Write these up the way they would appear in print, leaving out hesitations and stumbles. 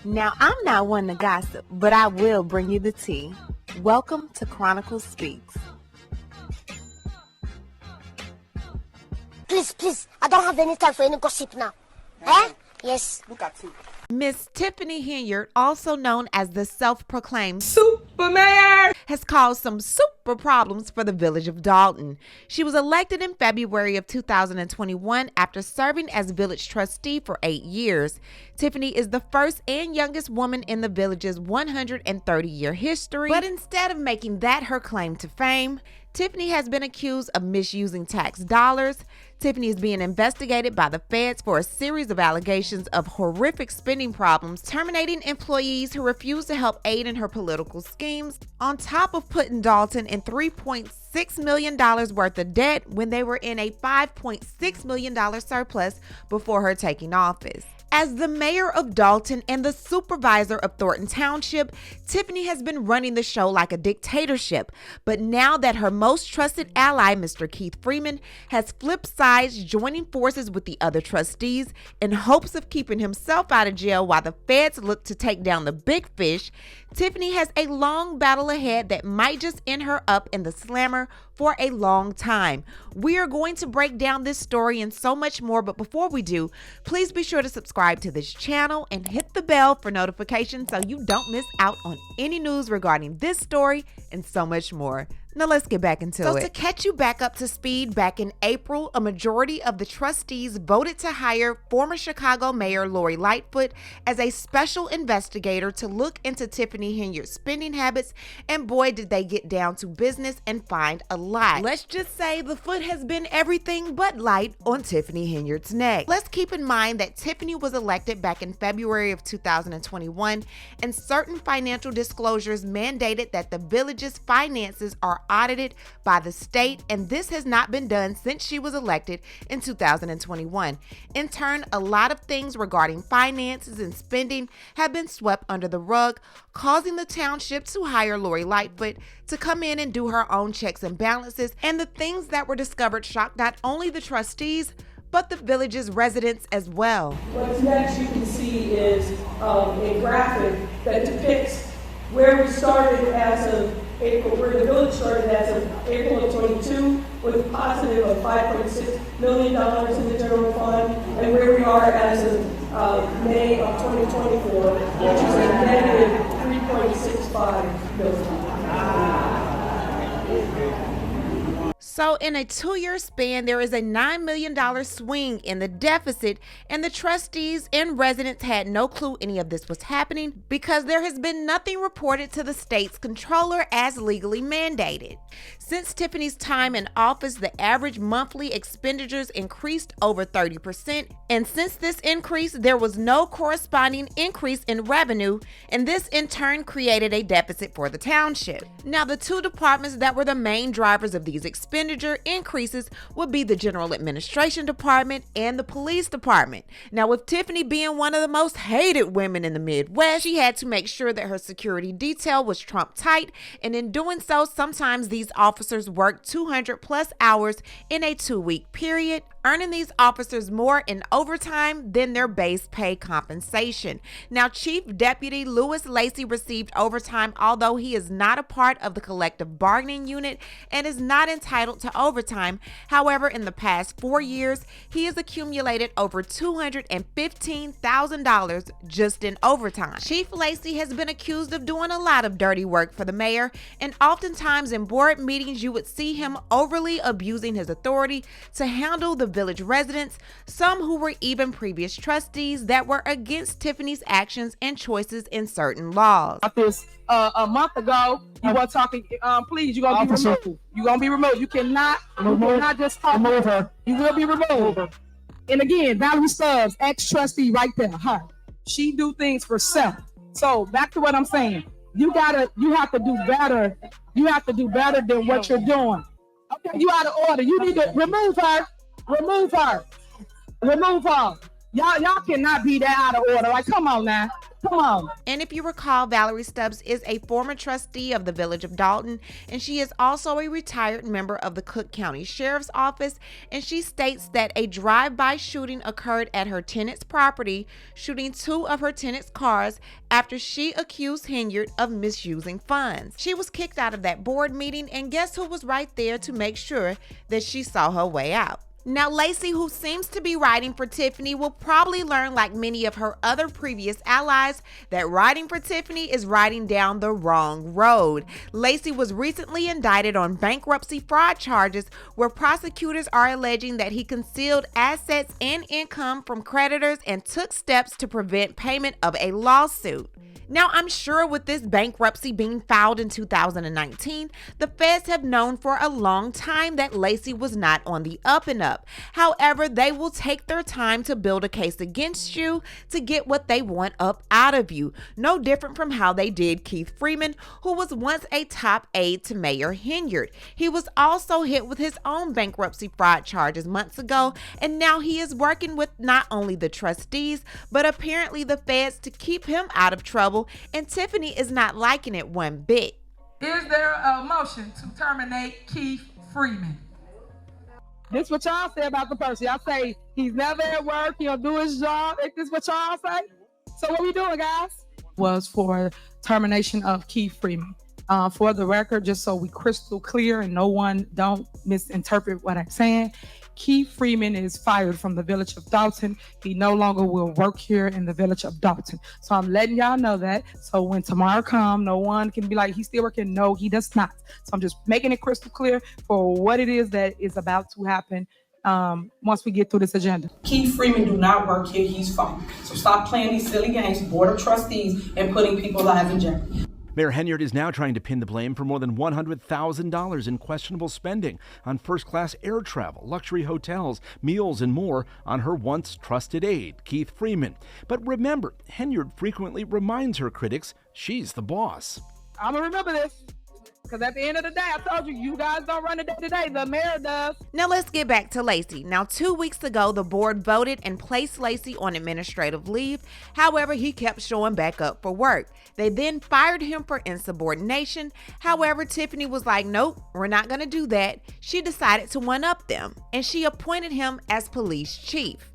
Now, I'm not one to gossip, but I will bring you the tea. Welcome to Chronicle Speaks. Please, I don't have any time for any gossip now. Eh? Yes. Look at you. Miss Tiffany Henyard, also known as the self-proclaimed Superman, has caused some super problems for the village of Dalton. She was elected in February of 2021 after serving as village trustee for 8 years. Tiffany is the first and youngest woman in the village's 130-year history. But instead of making that her claim to fame, Tiffany has been accused of misusing tax dollars. Tiffany is being investigated by the feds for a series of allegations of horrific spending problems, terminating employees who refuse to help aid in her political schemes, on top of putting Dalton in $3.6 million worth of debt when they were in a $5.6 million surplus before her taking office. As the mayor of Dolton and the supervisor of Thornton Township, Tiffany has been running the show like a dictatorship. But now that her most trusted ally, Mr. Keith Freeman, has flipped sides, joining forces with the other trustees in hopes of keeping himself out of jail while the feds look to take down the big fish, Tiffany has a long battle ahead that might just end her up in the slammer for a long time. We are going to break down this story and so much more, but before we do, please be sure to subscribe to this channel and hit the bell for notifications so you don't miss out on any news regarding this story and so much more. Now let's get back into it. So to catch you back up to speed, back in April, a majority of the trustees voted to hire former Chicago Mayor Lori Lightfoot as a special investigator to look into Tiffany Henyard's spending habits, and boy did they get down to business and find a lot. Let's just say the foot has been everything but light on Tiffany Henyard's neck. Let's keep in mind that Tiffany was elected back in February of 2021, and certain financial disclosures mandated that the village's finances are audited by the state, and this has not been done since she was elected in 2021. In turn, a lot of things regarding finances and spending have been swept under the rug, causing the township to hire Lori Lightfoot to come in and do her own checks and balances, and the things that were discovered shocked not only the trustees, but the village's residents as well. What's next you can see is a graphic that depicts where we started as of April, where the village started as of April of 22 with a positive of $5.6 million in the general fund, and where we are as of May of 2024, which is a negative $3.65 million. So in a 2-year span, there is a $9 million swing in the deficit, and the trustees and residents had no clue any of this was happening because there has been nothing reported to the state's controller as legally mandated. Since Tiffany's time in office, the average monthly expenditures increased over 30%, and since this increase, there was no corresponding increase in revenue, and this in turn created a deficit for the township. Now, the two departments that were the main drivers of these expenditure increases would be the General Administration Department and the Police Department. Now, with Tiffany being one of the most hated women in the Midwest, she had to make sure that her security detail was Trump tight, and in doing so, sometimes these officers worked 200 plus hours in a 2-week period, earning these officers more in overtime than their base pay compensation. Now, Chief Deputy Lewis Lacey received overtime, although he is not a part of the collective bargaining unit and is not entitled to overtime. However, in the past 4 years, he has accumulated over $215,000 just in overtime. Chief Lacey has been accused of doing a lot of dirty work for the mayor, and oftentimes in board meetings, you would see him overly abusing his authority to handle the village residents, some who were even previous trustees that were against Tiffany's actions and choices in certain laws. This a month ago, you were talking. Please, you're gonna be removed. You're gonna be removed. You cannot just talk. Remove her. You will be removed. And again, Valerie Stubbs, ex-trustee, right there. Her. She do things for self. So back to what I'm saying. You have to do better. You have to do better than what you're doing. Okay, you out of order. You need to remove her. Remove her. Remove her. Y'all cannot be that out of order. Like, come on now. Come on. And if you recall, Valerie Stubbs is a former trustee of the Village of Dalton, and she is also a retired member of the Cook County Sheriff's Office, and she states that a drive-by shooting occurred at her tenant's property, shooting 2 of her tenant's cars after she accused Henyard of misusing funds. She was kicked out of that board meeting, and guess who was right there to make sure that she saw her way out? Now, Lacey, who seems to be riding for Tiffany, will probably learn, like many of her other previous allies, that riding for Tiffany is riding down the wrong road. Lacey was recently indicted on bankruptcy fraud charges, where prosecutors are alleging that he concealed assets and income from creditors and took steps to prevent payment of a lawsuit. Now, I'm sure with this bankruptcy being filed in 2019, the feds have known for a long time that Lacey was not on the up and up. However, they will take their time to build a case against you to get what they want up out of you. No different from how they did Keith Freeman, who was once a top aide to Mayor Henyard. He was also hit with his own bankruptcy fraud charges months ago, and now he is working with not only the trustees, but apparently the feds to keep him out of trouble. And Tiffany is not liking it one bit. Is there a motion to terminate Keith Freeman? This is what y'all say about the person. Y'all say he's never at work, he'll do his job. Is this what y'all say? So what we doing, guys? Was for termination of Keith Freeman. For the record, just so we crystal clear and no one don't misinterpret what I'm saying, Keith Freeman is fired from the Village of Dolton. He no longer will work here in the Village of Dolton. So I'm letting y'all know that. So when tomorrow comes, no one can be like, he's still working. No, he does not. So I'm just making it crystal clear for what it is that is about to happen once we get through this agenda. Keith Freeman do not work here, he's fired. So stop playing these silly games, Board of Trustees, and putting people's lives in jeopardy. Mayor Henyard is now trying to pin the blame for more than $100,000 in questionable spending on first-class air travel, luxury hotels, meals, and more on her once trusted aide, Keith Freeman. But remember, Henyard frequently reminds her critics she's the boss. I'm going to remember this. Because at the end of the day, I told you, you guys don't run the day today. The mayor does. Now let's get back to Lacey. Now, 2 weeks ago, the board voted and placed Lacey on administrative leave. However, he kept showing back up for work. They then fired him for insubordination. However, Tiffany was like, nope, we're not going to do that. She decided to one-up them, and she appointed him as police chief.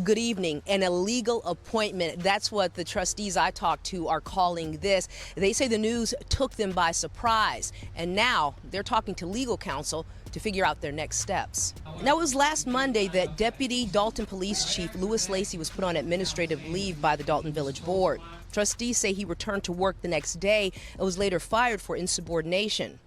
Good evening. An illegal appointment. That's what the trustees I talked to are calling this. They say the news took them by surprise, and now they're talking to legal counsel to figure out their next steps. Now, it was last Monday that Deputy Dalton Police Chief Louis Lacey was put on administrative leave by the Dalton Village Board. Trustees say he returned to work the next day and was later fired for insubordination.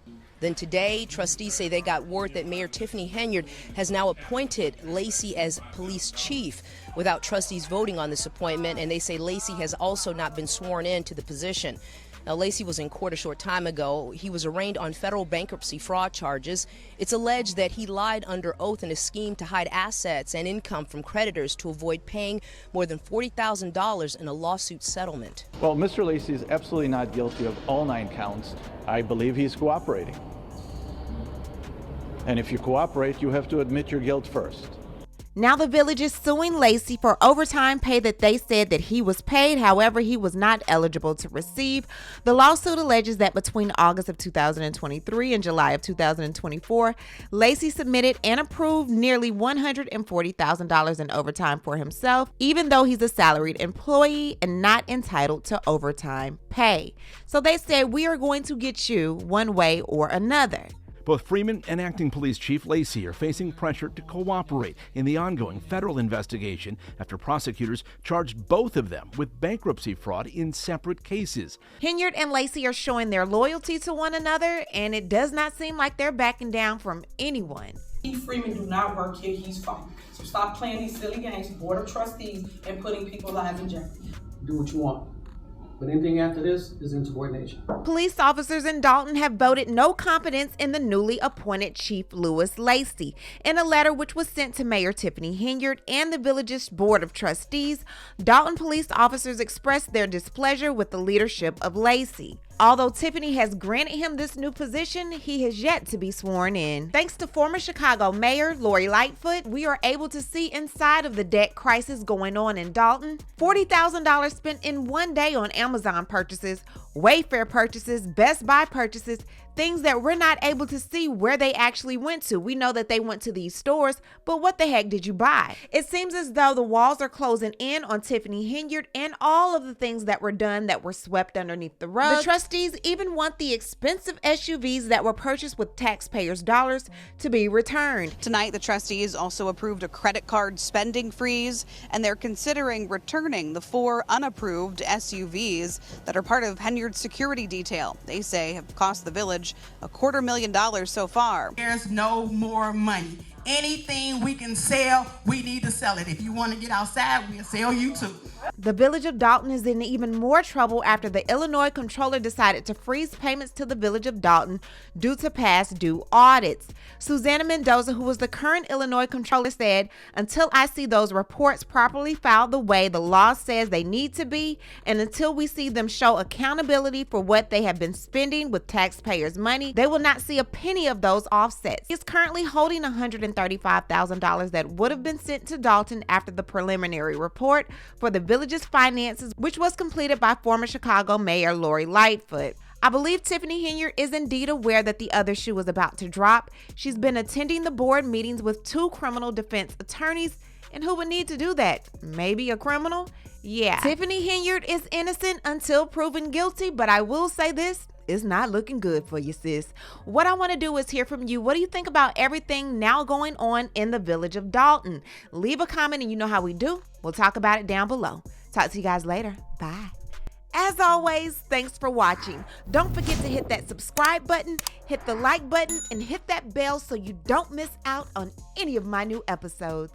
Then today, trustees say they got word that Mayor Tiffany Henyard has now appointed Lacey as police chief without trustees voting on this appointment, and they say Lacey has also not been sworn in to the position. Now, Lacey was in court a short time ago. He was arraigned on federal bankruptcy fraud charges. It's alleged that he lied under oath in a scheme to hide assets and income from creditors to avoid paying more than $40,000 in a lawsuit settlement. Well, Mr. Lacey is absolutely not guilty of all 9 counts. I believe he's cooperating. And if you cooperate, you have to admit your guilt first. Now the village is suing Lacey for overtime pay that they said that he was paid. However, he was not eligible to receive. The lawsuit alleges that between August of 2023 and July of 2024, Lacey submitted and approved nearly $140,000 in overtime for himself, even though he's a salaried employee and not entitled to overtime pay. So they said, we are going to get you one way or another. Both Freeman and Acting Police Chief Lacey are facing pressure to cooperate in the ongoing federal investigation after prosecutors charged both of them with bankruptcy fraud in separate cases. Henyard and Lacey are showing their loyalty to one another, and it does not seem like they're backing down from anyone. Keith Freeman do not work here, he's fired. So stop playing these silly games, Board of Trustees, and putting people's lives in jeopardy. Do what you want. But anything after this is insubordination. Police officers in Dalton have voted no confidence in the newly appointed Chief Louis Lacey. In a letter which was sent to Mayor Tiffany Henyard and the village's Board of Trustees, Dalton police officers expressed their displeasure with the leadership of Lacey. Although Tiffany has granted him this new position, he has yet to be sworn in. Thanks to former Chicago Mayor Lori Lightfoot, we are able to see inside of the debt crisis going on in Dalton. $40,000 spent in one day on Amazon purchases, Wayfair purchases, Best Buy purchases, things that we're not able to see where they actually went to. We know that they went to these stores, but what the heck did you buy? It seems as though the walls are closing in on Tiffany Henyard and all of the things that were done that were swept underneath the rug. The trustees even want the expensive SUVs that were purchased with taxpayers' dollars to be returned. Tonight, the trustees also approved a credit card spending freeze, and they're considering returning the 4 unapproved SUVs that are part of Henyard's security detail. They say have cost the village $250,000 so far. There's no more money. Anything we can sell, we need to sell it. If you want to get outside, we'll sell you too. The village of Dalton is in even more trouble after the Illinois comptroller decided to freeze payments to the village of Dalton due to past due audits. Susanna Mendoza, who was the current Illinois comptroller, said, "Until I see those reports properly filed the way the law says they need to be, and until we see them show accountability for what they have been spending with taxpayers' money, they will not see a penny of those offsets." He is currently holding $135,000 that would have been sent to Dalton after the preliminary report for the village's finances, which was completed by former Chicago Mayor Lori Lightfoot. I believe Tiffany Henyard is indeed aware that the other shoe was about to drop. She's been attending the board meetings with 2 criminal defense attorneys, and who would need to do that? Maybe a criminal? Yeah. Tiffany Henyard is innocent until proven guilty, but I will say this, it's not looking good for you, sis. What I want to do is hear from you. What do you think about everything now going on in the village of Dalton? Leave a comment and you know how we do. We'll talk about it down below. Talk to you guys later. Bye. As always, thanks for watching. Don't forget to hit that subscribe button, hit the like button, and hit that bell so you don't miss out on any of my new episodes.